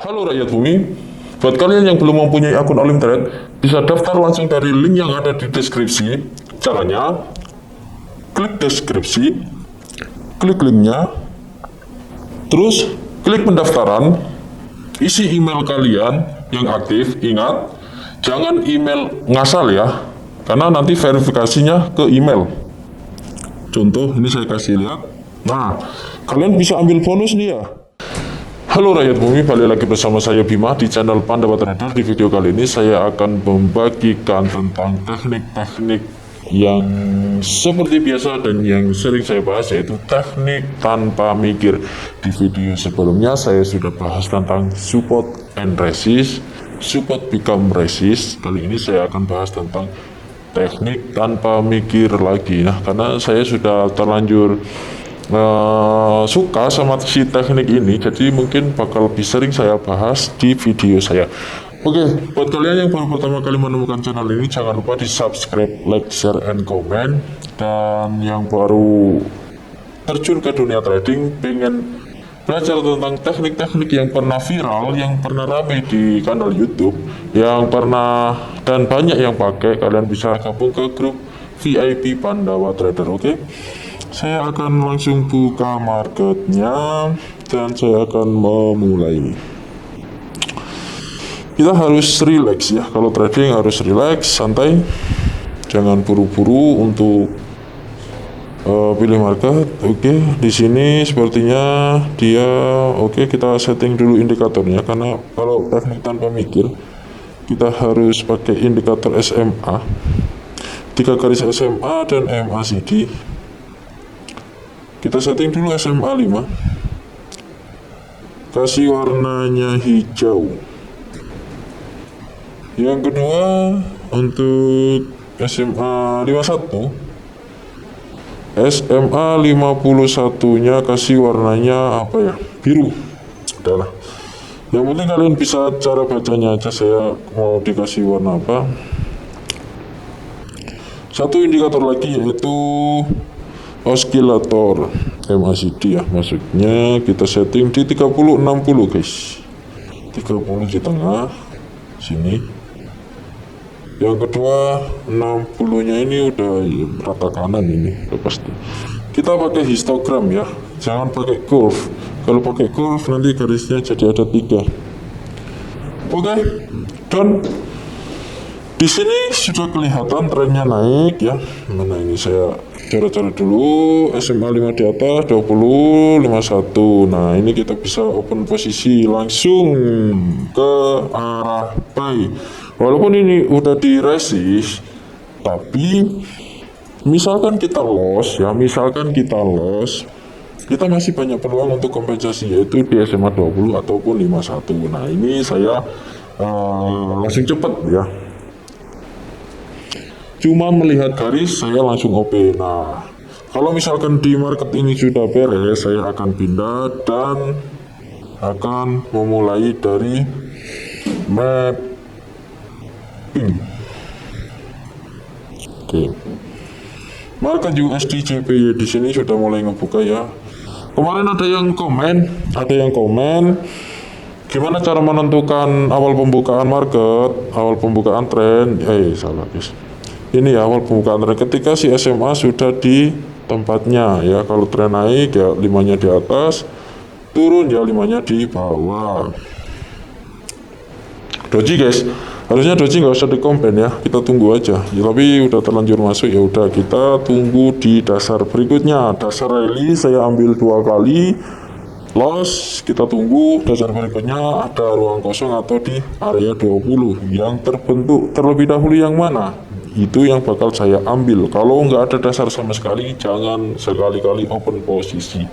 Halo rakyat bumi, buat kalian yang belum mempunyai akun Olim Trade, bisa daftar langsung dari link yang ada di deskripsi. Caranya, klik deskripsi, klik linknya, terus klik pendaftaran, isi email kalian yang aktif. Ingat, jangan email ngasal ya, karena nanti verifikasinya ke email. Contoh, ini saya kasih lihat. Nah, kalian bisa ambil bonus nih ya. Halo rakyat bumi, balik lagi bersama saya Bima di channel Pandawa Trader. Di video kali ini saya akan membagikan tentang teknik-teknik yang seperti biasa dan yang sering saya bahas, yaitu teknik tanpa mikir. Di video sebelumnya saya sudah bahas tentang support and resist, support become resist. Kali ini saya akan bahas tentang teknik tanpa mikir lagi. Nah, karena saya sudah terlanjur suka sama si teknik ini, jadi mungkin bakal lebih sering saya bahas di video saya. Oke, buat kalian yang baru pertama kali menemukan channel ini, jangan lupa di subscribe, like, share, and comment. Dan yang baru terjun ke dunia trading, pengen belajar tentang teknik-teknik yang pernah viral, yang pernah ramai di kanal YouTube, yang pernah dan banyak yang pakai, kalian bisa gabung ke grup VIP Pandawa Trader. Oke, saya akan langsung buka marketnya dan saya akan memulai. Kita harus relax ya, kalau trading harus relax, santai, jangan buru-buru untuk pilih market. Oke, di sini sepertinya dia oke. Kita setting dulu indikatornya, karena kalau teknik tanpa mikir kita harus pakai indikator SMA, 3 garis SMA dan MACD. Kita setting dulu SMA 5, kasih warnanya hijau. Yang kedua untuk SMA 51, SMA 51 nya kasih warnanya apa ya, biru. Udahlah, yang penting kalian bisa cara bacanya aja, saya mau dikasih warna apa. Satu indikator lagi yaitu oscillator MACD ya, maksudnya kita setting di 30-60 guys, 30 di tengah sini. Yang kedua 60 nya ini udah ya, rata kanan, ini udah pasti. Kita pakai histogram ya, jangan pakai curve. Kalau pakai curve nanti garisnya jadi ada 3. Oke, dan di sini sudah kelihatan trennya naik ya. Mana ini, saya cara-cara dulu. SMA 5 di atas, 20, 51. Nah, ini kita bisa open posisi langsung ke arah buy. Walaupun ini udah di resist, tapi misalkan kita loss ya, kita masih banyak peluang untuk kompensasi, yaitu di SMA 20 ataupun 51. Nah, ini saya langsung cepet ya, cuma melihat garis saya langsung OP. Nah, kalau misalkan di market ini sudah beres, saya akan pindah dan akan memulai dari mapping. Oke, market USD JPY di sini sudah mulai ngebuka ya. Kemarin ada yang komen gimana cara menentukan awal pembukaan market, awal pembukaan tren. Salah guys. Ini ya, awal pembukaan tren ketika si SMA sudah di tempatnya ya. Kalau tren naik ya 5-nya di atas, turun ya 5-nya di bawah. Doji guys, harusnya doji nggak usah dikomplain ya, kita tunggu aja ya, tapi udah terlanjur masuk ya udah, kita tunggu di dasar berikutnya. Dasar rally saya ambil 2 kali loss, kita tunggu dasar berikutnya ada ruang kosong atau di area 20 yang terbentuk terlebih dahulu. Yang mana itu yang bakal saya ambil. Kalau nggak ada dasar sama sekali, jangan sekali-kali open posisi.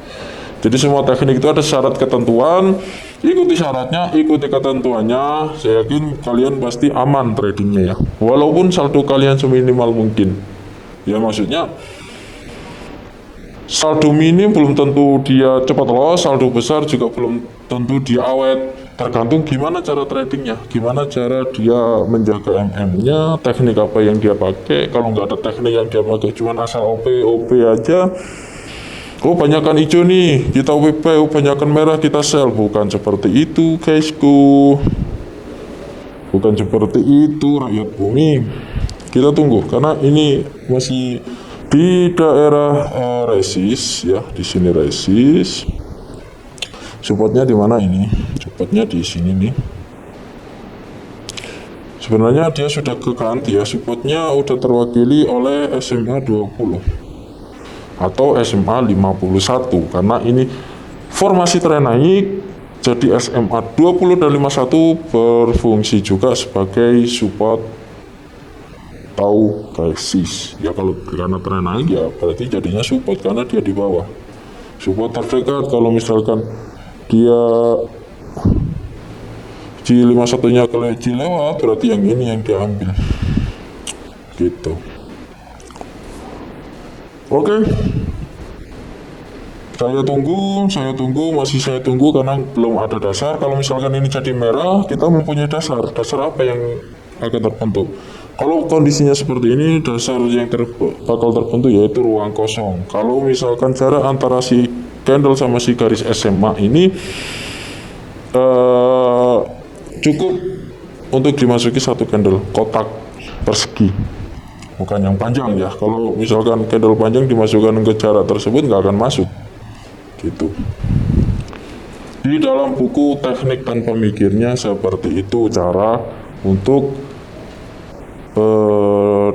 Jadi semua teknik itu ada syarat ketentuan, ikuti syaratnya, ikuti ketentuannya. Saya yakin kalian pasti aman tradingnya ya, walaupun saldo kalian seminimal mungkin ya. Maksudnya saldo minim belum tentu dia cepat loss, saldo besar juga belum tentu dia awet. Tergantung gimana cara tradingnya, gimana cara dia menjaga MM-nya, teknik apa yang dia pakai. Kalau nggak ada teknik yang dia pakai, cuman asal OP aja, Oh banyakkan hijau nih, kita WP, oh banyakkan merah, kita sell. Bukan seperti itu guysku. Bukan seperti itu rakyat bumi. Kita tunggu, karena ini masih di daerah resist ya, di sini resist. Supportnya di mana ini? Supportnya di sini nih. Sebenarnya dia sudah keganti ya, supportnya udah terwakili oleh SMA 20 atau SMA 51, karena ini formasi tren naik, jadi SMA 20 dan 51 berfungsi juga sebagai support atau resist ya. Kalau karena tren naik ya berarti jadinya support karena dia di bawah. Support terdekat kalau misalkan dia G51 nya G lewat, berarti yang ini yang diambil gitu. Oke, saya tunggu, masih saya tunggu karena belum ada dasar. Kalau misalkan ini jadi merah, kita mempunyai dasar apa yang akan terbentuk. Kalau kondisinya seperti ini, dasar yang bakal terbentuk yaitu ruang kosong. Kalau misalkan jarak antara si candle sama si garis SMA ini cukup untuk dimasuki satu candle kotak persegi, bukan yang panjang ya. Kalau misalkan candle panjang dimasukkan ke jarak tersebut nggak akan masuk gitu. Di dalam buku teknik tanpa mikirnya seperti itu cara untuk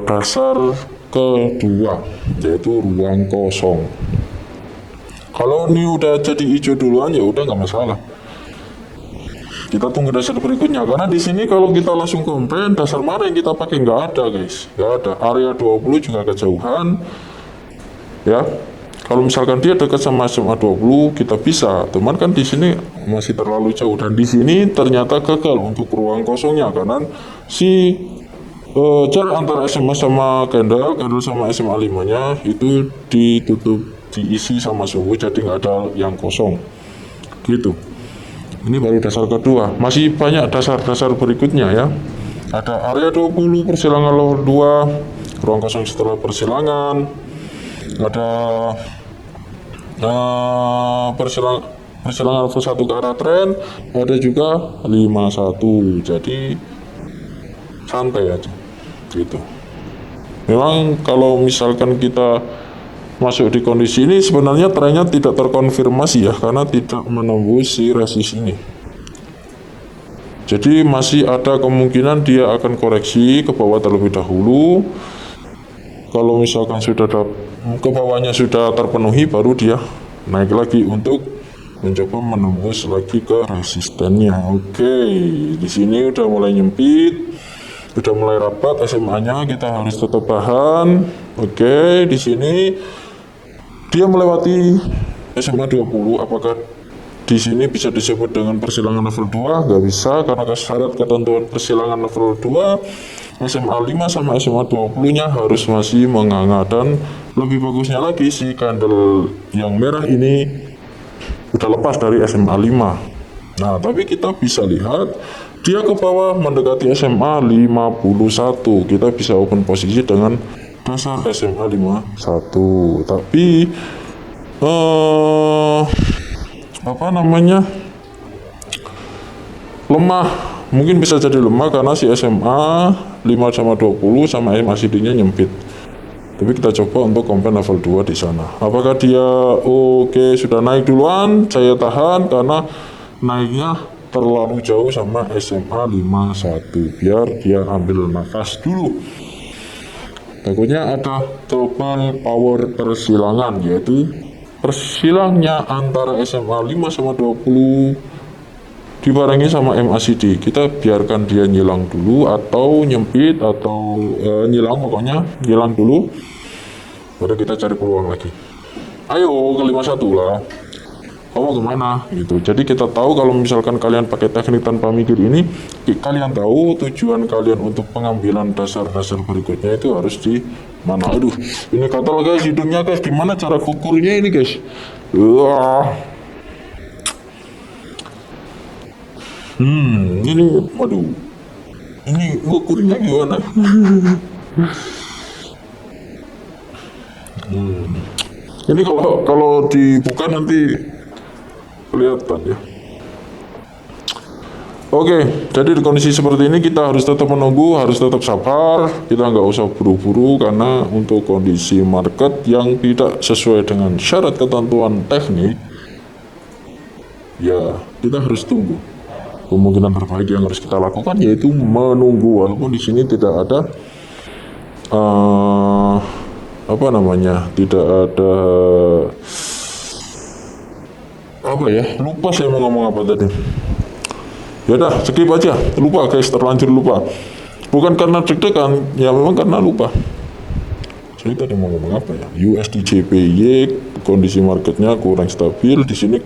dasar kedua, yaitu ruang kosong. Kalau ini udah jadi hijau duluan ya udah nggak masalah. Kita tunggu dasar berikutnya, karena di sini kalau kita langsung komplain dasar mana yang kita pakai nggak ada guys, nggak ada. Area 20 juga kejauhan ya. Kalau misalkan dia dekat sama SMA 20 kita bisa, teman kan di sini masih terlalu jauh, dan di sini ternyata gagal untuk ruang kosongnya karena si jarak antara SMA sama candle sama SMA 5 nya itu ditutup, diisi sama suhu, jadi nggak ada yang kosong gitu. Ini baru dasar kedua, masih banyak dasar-dasar berikutnya ya. Ada area 20, persilangan level 2, ruang kosong setelah persilangan, ada persilangan level 1 ke arah tren, ada juga 51. Jadi santai aja gitu. Memang kalau misalkan kita masuk di kondisi ini sebenarnya trennya tidak terkonfirmasi ya, karena tidak menembus si resist ini. Jadi masih ada kemungkinan dia akan koreksi ke bawah terlebih dahulu. Kalau misalkan sudah ke bawahnya sudah terpenuhi, baru dia naik lagi untuk mencoba menembus lagi ke resistennya. Oke, di sini udah mulai nyempit, udah mulai rapat SMA-nya, kita harus tetap tahan. Oke, di sini dia melewati SMA 20. Apakah di sini bisa disebut dengan persilangan level 2? Nggak bisa, karena syarat ketentuan persilangan level 2 SMA 5 sama SMA 20 nya harus masih menganga. Dan lebih bagusnya lagi si candle yang merah ini udah lepas dari SMA 5. Nah, tapi kita bisa lihat dia ke bawah mendekati SMA 51. Kita bisa open posisi dengan dasar SMA 51. Tapi lemah, mungkin bisa jadi lemah karena si SMA 5 sama 20 sama MACD-nya nyempit. Tapi kita coba untuk compare level 2 di sana. Apakah dia oke, sudah naik duluan? Saya tahan karena naiknya terlalu jauh sama SMA 51. Biar dia ambil nafas dulu. Takutnya ada total power persilangan, yaitu persilangnya antara SMA 5 sama 20 dibarengi sama MACD. Kita biarkan dia nyilang dulu atau nyempit atau nyilang, pokoknya nyilang dulu, baru kita cari peluang lagi. Ayo ke 51 lah, kamu kemana gitu. Jadi kita tahu kalau misalkan kalian pakai teknik tanpa mikir ini, kalian tahu tujuan kalian untuk pengambilan dasar-dasar berikutnya itu harus di mana. Aduh, ini katal guys, hidungnya guys, gimana cara kukurnya ini guys. Ini waduh, ini ukurnya gimana? Ini kalau dibuka nanti kelihatan ya. Oke, jadi di kondisi seperti ini kita harus tetap menunggu, harus tetap sabar. Kita nggak usah buru-buru karena untuk kondisi market yang tidak sesuai dengan syarat ketentuan teknik, ya kita harus tunggu. Kemungkinan terbaik yang harus kita lakukan yaitu menunggu, walaupun di sini tidak ada tidak ada lupa saya mau ngomong apa tadi. Ya udah, skip aja, lupa guys, terlanjur lupa. Bukan karena deg-degan, ya memang karena lupa. Saya tadi mau ngomong apa ya? USD JPY kondisi marketnya kurang stabil. Di sini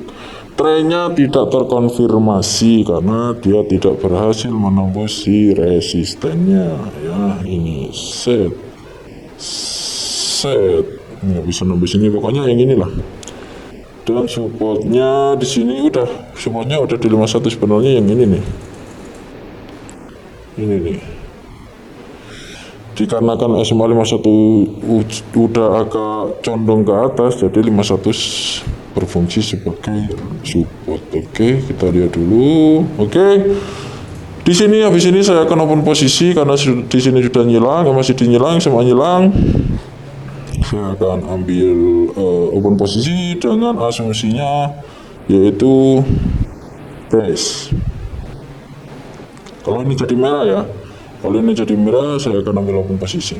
trennya tidak terkonfirmasi karena dia tidak berhasil menembus si resistennya. Ya ini set nggak bisa nembus ini, pokoknya yang inilah. Dan supportnya di sini supportnya udah di 51 sebenarnya, yang ini nih. Ini nih. Dikarenakan SMA 51 udah agak condong ke atas, jadi 51 berfungsi sebagai support. Oke, kita lihat dulu. Oke. Di sini habis ini saya akan open posisi karena di sini sudah nyilang, masih dinyilang, semua nyilang. Saya akan ambil open posisi dengan asumsinya yaitu base. Kalau ini jadi merah ya, kalau ini jadi merah saya akan ambil open posisi.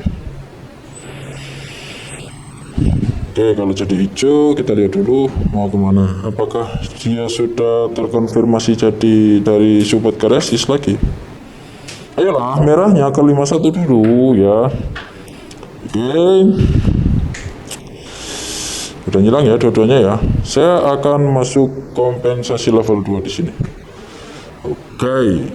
Oke, kalau jadi hijau kita lihat dulu mau kemana. Apakah dia sudah terkonfirmasi jadi dari support ke resist lagi? Ayolah, merahnya ke 51 dulu ya. Oke. Udah nyilang ya dua-duanya ya. Saya akan masuk kompensasi level 2 di sini. Oke.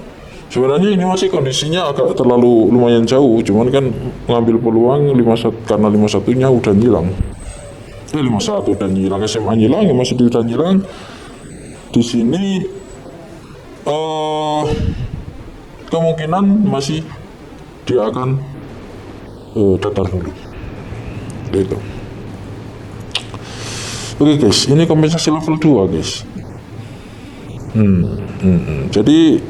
Sebenarnya ini masih kondisinya agak terlalu lumayan jauh, cuman kan ngambil peluang 51 karena 51-nya udah nyilang. 51 udah nyilang, SMA nyilang, masih udah nyilang. Di sini kemungkinan masih dia akan datar dulu. Gitu. Oke guys, ini kompensasi level 2 guys. Jadi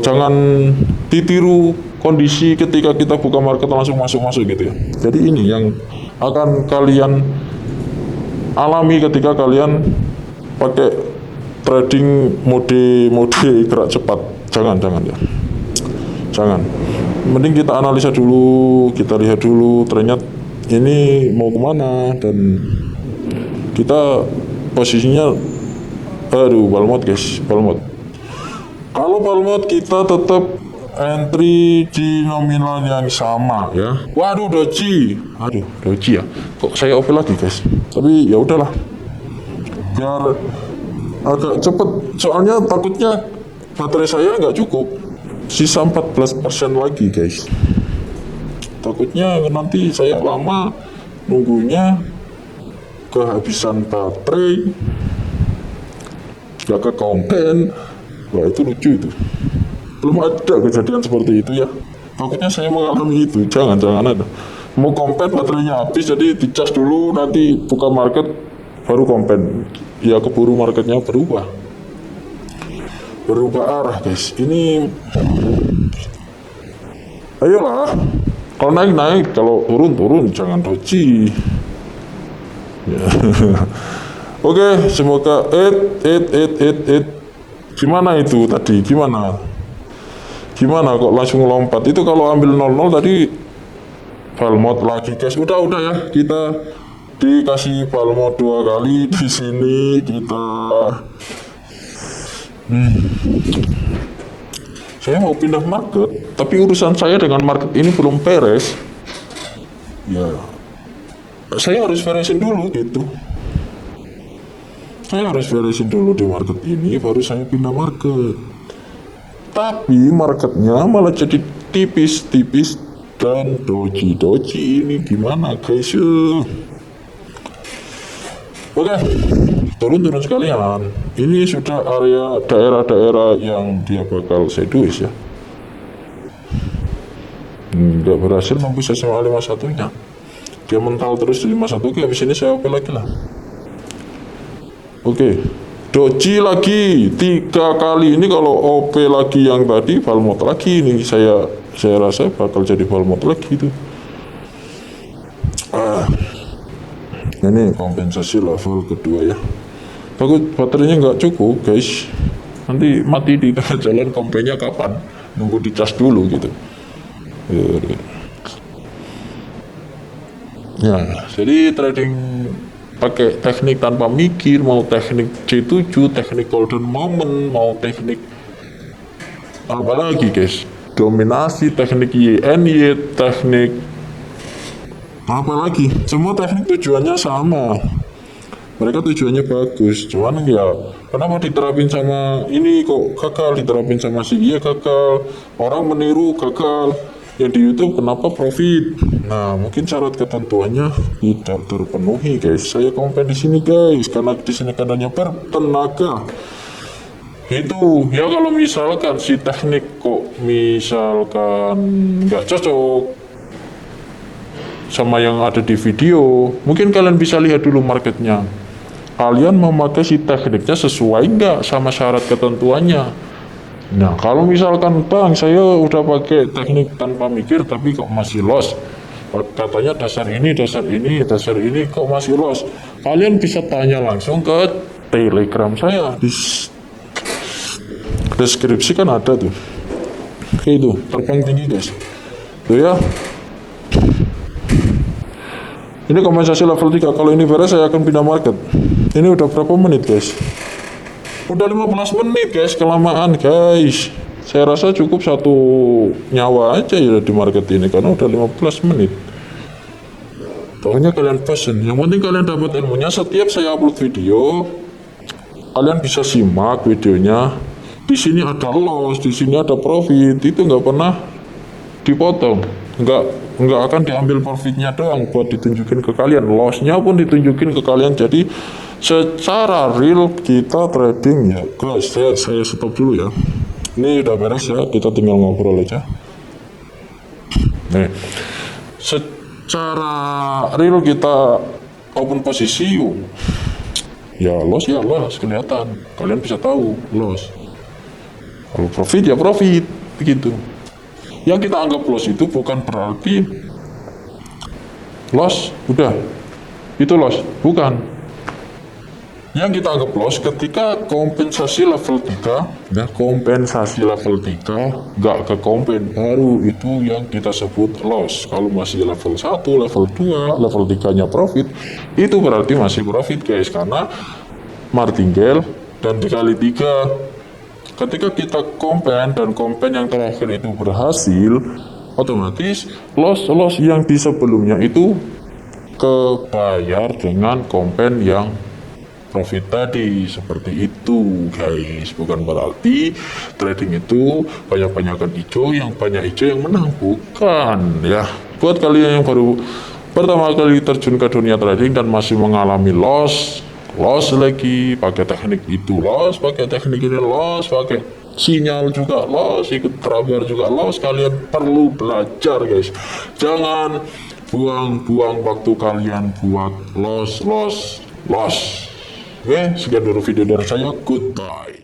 jangan ditiru kondisi ketika kita buka market langsung masuk gitu ya. Jadi ini yang akan kalian alami ketika kalian pakai trading mode gerak cepat. Jangan ya. Jangan. Mending kita analisa dulu, kita lihat dulu trennya ini mau kemana, dan kita posisinya balmot guys, balmot. Kalau balmot kita tetap entry di nominal yang sama ya. Waduh doji ya, kok saya OP lagi guys, tapi ya udahlah biar agak cepet, soalnya takutnya baterai saya nggak cukup, sisa 14% lagi guys. Takutnya nanti saya lama nunggunya, kehabisan baterai, gak ke kompen. Wah itu lucu itu. Belum ada kejadian seperti itu ya. Takutnya saya mengalami itu. Jangan ada. Mau kompen baterainya habis, jadi dicas dulu, nanti buka market baru kompen. Ya keburu marketnya berubah arah guys. Ini ayolah, kalau naik, kalau turun, jangan doji. Ya. Oke, semoga gimana itu tadi? Gimana kok langsung lompat? Itu kalau ambil 00 tadi balmot lagi guys. Udah ya, kita dikasih balmot 2 kali di sini. Kita saya mau pindah market, tapi urusan saya dengan market ini belum beres. Ya, saya harus beresin dulu gitu. Saya harus beresin dulu di market ini, baru saya pindah market. Tapi marketnya malah jadi tipis dan doji ini gimana guys? Oke, turun sekalian. Ini sudah area daerah-daerah yang dia bakal sideways ya. Nggak berhasil nembus SMA 51-nya. dia mental terus di 51. Oke, habis ini saya OP lagi lah. Oke, doji lagi 3 kali. Ini kalau OP lagi yang tadi Balmod lagi, ini saya rasa bakal jadi Balmod lagi tuh. Ini kompensasi level kedua ya. Takut baterainya nggak cukup guys, nanti mati di tengah jalan. Kompennya kapan, nunggu dicas dulu gitu ya. Jadi trading pakai teknik tanpa mikir, mau teknik C7, teknik golden moment, mau teknik apa lagi guys, dominasi, teknik YNY, teknik apa lagi, semua teknik tujuannya sama, mereka tujuannya bagus, cuman ya kenapa diterapin sama ini kok gagal, diterapin sama si iya gagal, orang meniru gagal, yang di YouTube kenapa profit. Nah, mungkin syarat ketentuannya tidak terpenuhi guys. Saya komplain di sini guys, karena di sini kadarnya bertenaga. Itu ya, kalau misalkan si teknik kok misalkan nggak cocok sama yang ada di video, mungkin kalian bisa lihat dulu marketnya, kalian memakai si tekniknya sesuai nggak sama syarat ketentuannya. Nah, kalau misalkan bang saya udah pakai teknik tanpa mikir tapi kok masih loss, katanya dasar ini kok masih loss, kalian bisa tanya langsung ke Telegram saya, di deskripsi kan ada tuh. Oke, itu terbang tinggi guys tuh ya. Ini kompensasi level 3. Kalau ini beres saya akan pindah market. Ini udah berapa menit guys? Udah 15 menit guys, kelamaan guys. Saya rasa cukup 1 nyawa aja ya di market ini, karena udah 15 menit. Pokoknya kalian pesen, yang penting kalian dapat ilmunya. Setiap saya upload video, kalian bisa simak videonya. Di sini ada loss, di sini ada profit, itu nggak pernah dipotong, nggak akan diambil profitnya doang buat ditunjukin ke kalian, lossnya pun ditunjukin ke kalian. Jadi secara real kita trading ya guys. Saya stop dulu ya, ini udah beres ya, kita tinggal ngobrol aja. Nih, secara real kita open posisi ya loss kelihatan, kalian bisa tahu loss. Kalau profit ya profit begitu. Yang kita anggap loss itu bukan berarti loss udah itu loss, bukan. Yang kita anggap loss ketika kompensasi level 3 ya, kompensasi level 3 nggak ke kompen baru, itu yang kita sebut loss. Kalau masih level 1, level 2, level 3 nya profit, itu berarti masih profit guys, karena martingale dan dikali 3. Ketika kita kompen dan kompen yang terakhir itu berhasil, otomatis loss yang di sebelumnya itu kebayar dengan kompen yang profit tadi. Seperti itu guys, bukan berarti trading itu banyak-banyakan hijau, yang banyak hijau yang menang, bukan ya. Buat kalian yang baru pertama kali terjun ke dunia trading dan masih mengalami loss lagi, pakai teknik itu loss, pakai teknik ini loss, pakai sinyal juga loss, ikut trabar juga loss, kalian perlu belajar guys. Jangan buang-buang waktu kalian buat loss. Oke, sekian dulu video dari saya, goodbye.